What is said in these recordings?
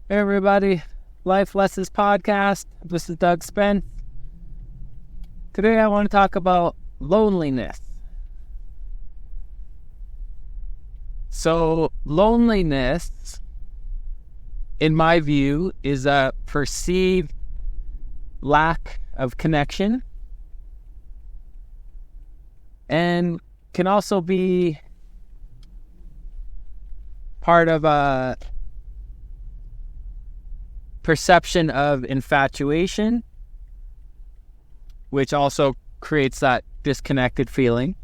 Hey everybody, Life Lessons Podcast. This is Doug Spence. Today I want to talk about loneliness. So loneliness, in my view, is a perceived lack of connection and can also be part of a perception of infatuation, which also creates that disconnected feeling.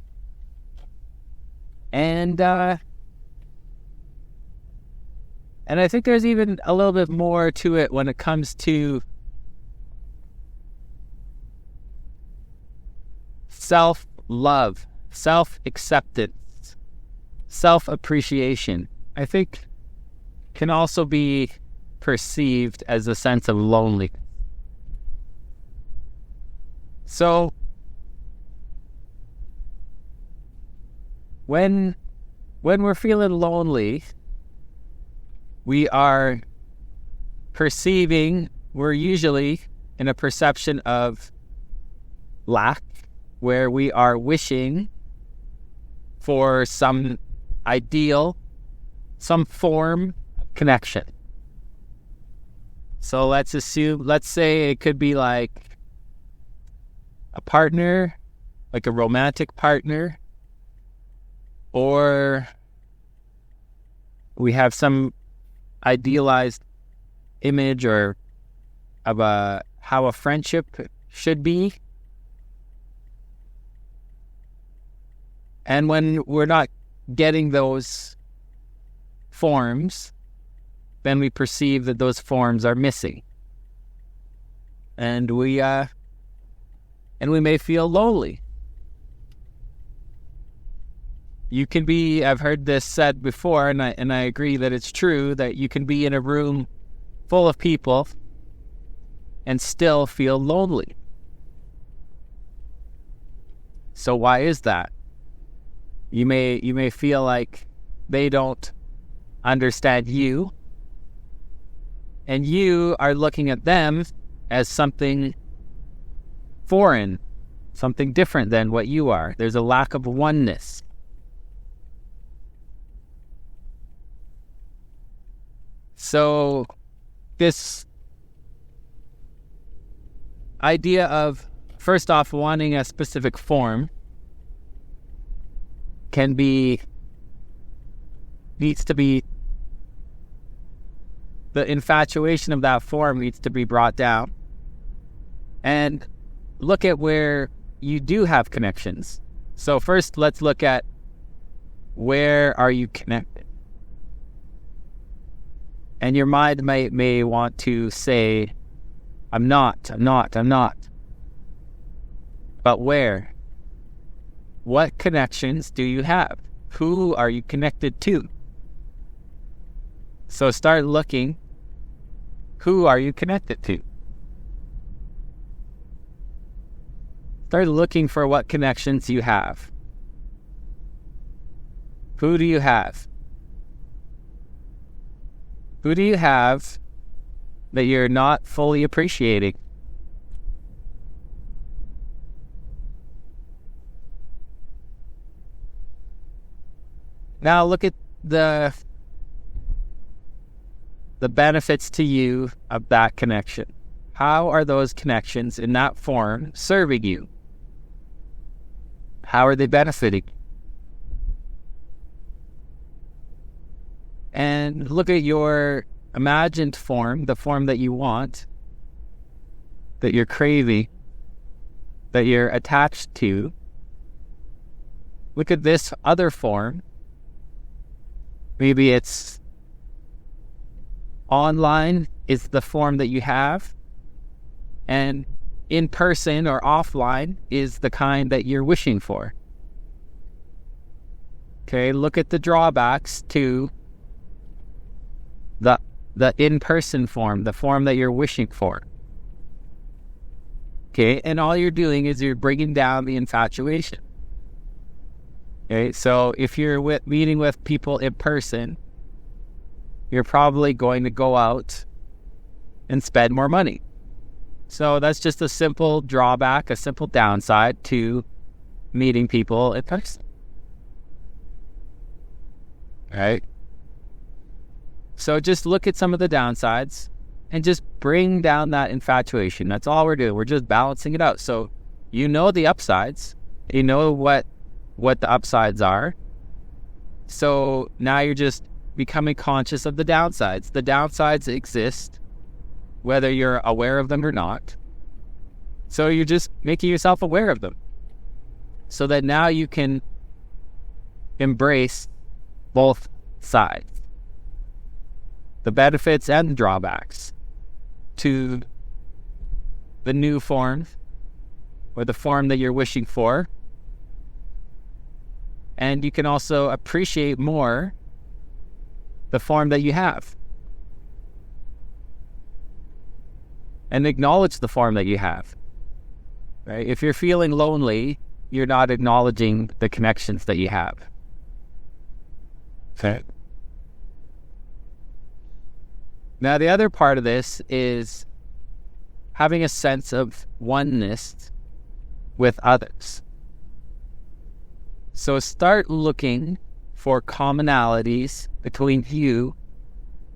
And I think there's even a little bit more to it when it comes to self-love, self-acceptance, self-appreciation. I think can also be perceived as a sense of loneliness. So when we're feeling lonely, we're usually in a perception of lack, where we are wishing for some ideal, some form of connection. So let's say it could be like a partner, like a romantic partner, or we have some idealized image or of how a friendship should be. And when we're not getting those forms, then we perceive that those forms are missing. And we may feel lonely. I've heard this said before, and I agree that it's true, that you can be in a room full of people and still feel lonely. So why is that? You may feel like they don't understand you, and you are looking at them as something foreign, something different than what you are. There's a lack of oneness. So this idea of, first off, wanting a specific form the infatuation of that form needs to be brought down. And look at where you do have connections. So first, let's look at where are you connected. And your mind may want to say, I'm not. But where? What connections do you have? Who are you connected to? So start looking. Who are you connected to? Start looking for what connections you have. Who do you have? Who do you have that you're not fully appreciating? Now look at the benefits to you of that connection. How are those connections in that form serving you? How are they benefiting? And look at your imagined form, the form that you want, that you're craving, that you're attached to. Look at this other form. Maybe it's online is the form that you have, and in person or offline is the kind that you're wishing for. Okay, look at the drawbacks to the in-person form, the form that you're wishing for. Okay, and all you're doing is you're bringing down the infatuation. Okay, so if you're meeting with people in person, you're probably going to go out and spend more money. So that's just a simple drawback, a simple downside to meeting people in person. Right? So just look at some of the downsides and just bring down that infatuation. That's all we're doing. We're just balancing it out. So you know the upsides. You know what the upsides are. So now you're just becoming conscious of the downsides. The downsides exist, whether you're aware of them or not. So you're just making yourself aware of them, so that now you can embrace both sides, the benefits and the drawbacks to the new form, or the form that you're wishing for. And you can also appreciate more the form that you have, and acknowledge the form that you have. Right? If you're feeling lonely, you're not acknowledging the connections that you have. Okay. Now, the other part of this is having a sense of oneness with others. So start looking for commonalities between you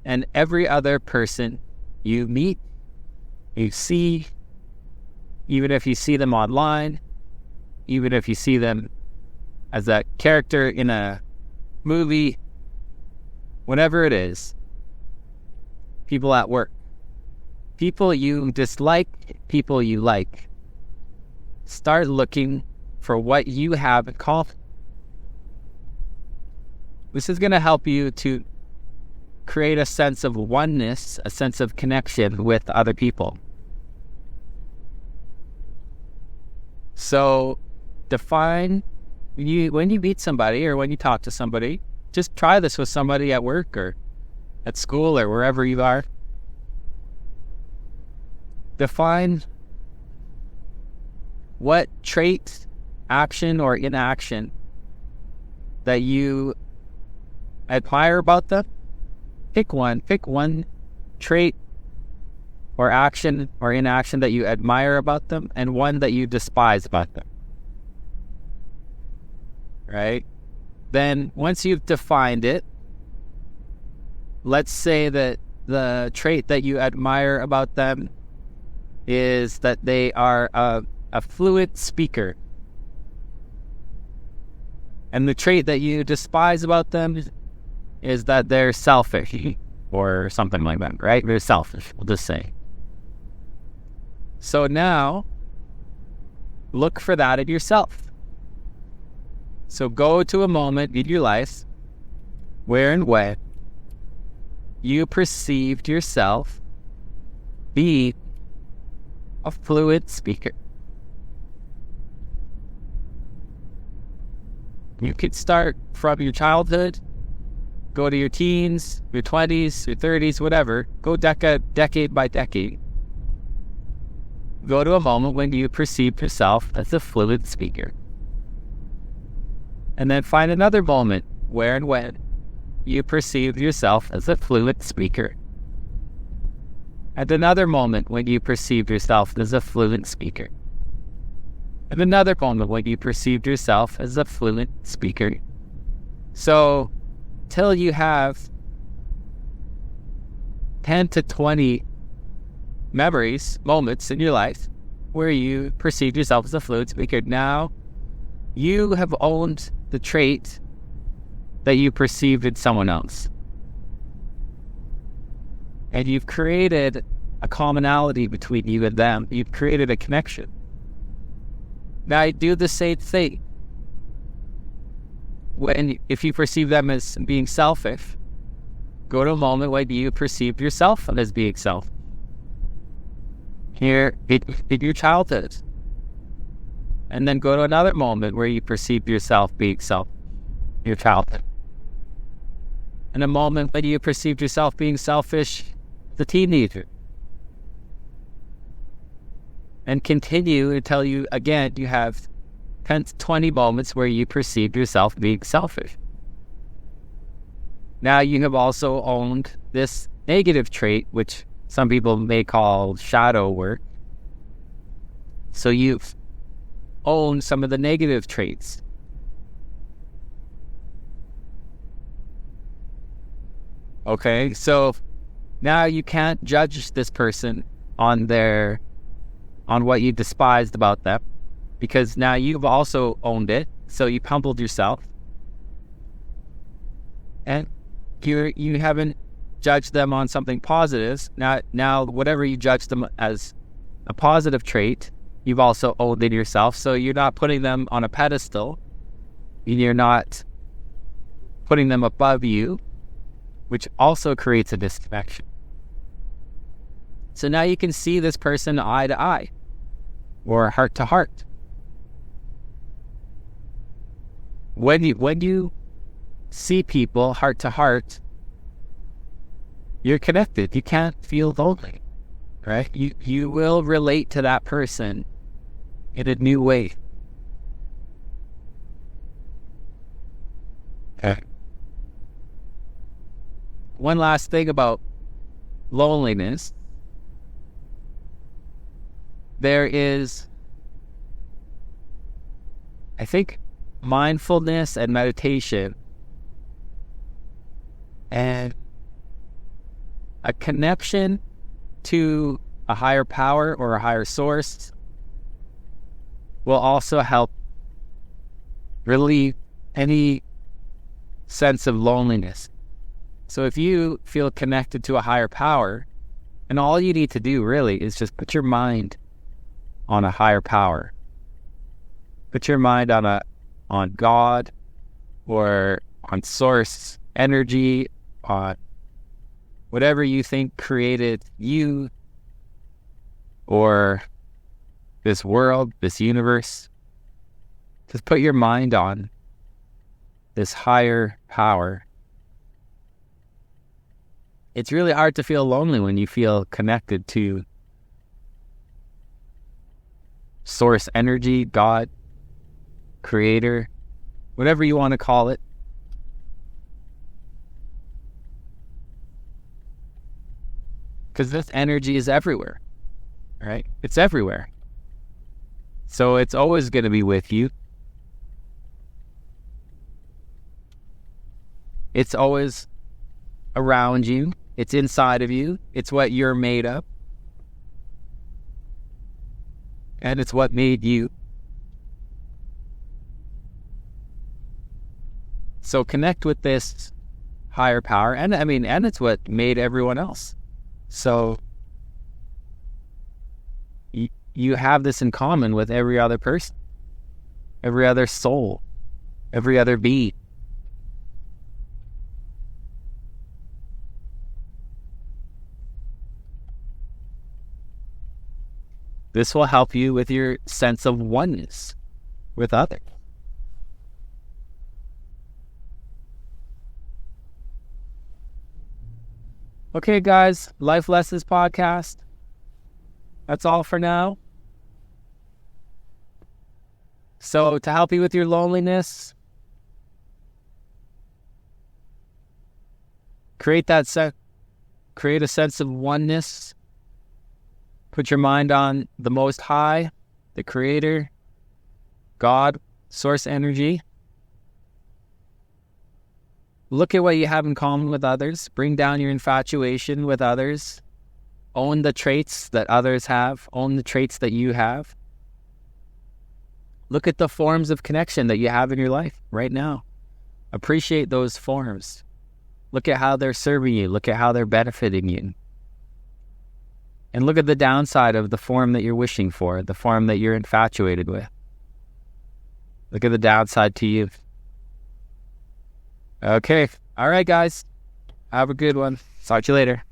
and every other person you meet, you see, even if you see them online, even if you see them as a character in a movie, whatever it is. People at work, people you dislike, people you like. Start looking for what you have in common. This is going to help you to create a sense of oneness, a sense of connection with other people. So define, when you meet somebody or when you talk to somebody, just try this with somebody at work or at school or wherever you are. Define what trait, action, or inaction that you admire about them. Pick one trait or action or inaction that you admire about them, and one that you despise about them. Right? Then once you've defined it, let's say that the trait that you admire about them is that they are a fluent speaker. And the trait that you despise about them is that they're selfish or something like that, right? They're selfish, we'll just say. So now, look for that in yourself. So go to a moment in your life where and when you perceived yourself being a fluent speaker. You could start from your childhood, go to your teens, your 20s, your 30s, whatever. Go decade by decade. Go to a moment when you perceive yourself as a fluent speaker. And then find another moment where and when you perceive yourself as a fluent speaker. And another moment when you perceived yourself as a fluent speaker. And another moment when you perceived yourself as a fluent speaker. So, till you have 10 to 20 memories, moments in your life where you perceived yourself as a fluent speaker. Now, you have owned the trait that you perceived in someone else. And you've created a commonality between you and them. You've created a connection. Now, do the same thing. If you perceive them as being selfish, go to a moment when you perceived yourself as being selfish. Here, in your childhood. And then go to another moment where you perceived yourself being selfish, your childhood. And a moment when you perceived yourself being selfish, the teenager. And continue until you have 10 to 20 moments where you perceived yourself being selfish. Now you have also owned this negative trait, which some people may call shadow work. So you own some of the negative traits. Okay, so now you can't judge this person on what you despised about them, because now you've also owned it. So you humbled yourself, and you haven't judged them on something positive. Now whatever you judge them as a positive trait, you've also owned it yourself. So you're not putting them on a pedestal, and you're not putting them above you, which also creates a disconnection. So now you can see this person eye to eye, or heart to heart. When you see people heart to heart, you're connected. You can't feel lonely, right? You will relate to that person in a new way. Okay. One last thing about loneliness. There is, I think, mindfulness and meditation and a connection to a higher power or a higher source will also help relieve any sense of loneliness. So if you feel connected to a higher power, and all you need to do really is just put your mind on a higher power. Put your mind on God, or on source energy, on whatever you think created you, or this world, this universe. Just put your mind on this higher power. It's really hard to feel lonely when you feel connected to source energy, God, creator, whatever you want to call it. Because this energy is everywhere, right? It's everywhere. So it's always going to be with you. It's always around you. It's inside of you. It's what you're made of. And it's what made you. So connect with this higher power. And it's what made everyone else. So you have this in common with every other person, every other soul, every other being. This will help you with your sense of oneness with others. Okay, guys, Life Lessons Podcast. That's all for now. So to help you with your loneliness, create a sense of oneness. Put your mind on the Most High, the Creator, God, Source Energy. Look at what you have in common with others. Bring down your infatuation with others. Own the traits that others have. Own the traits that you have. Look at the forms of connection that you have in your life right now. Appreciate those forms. Look at how they're serving you. Look at how they're benefiting you. And look at the downside of the form that you're wishing for, the form that you're infatuated with. Look at the downside to you. Okay. All right, guys. Have a good one. Talk to you later.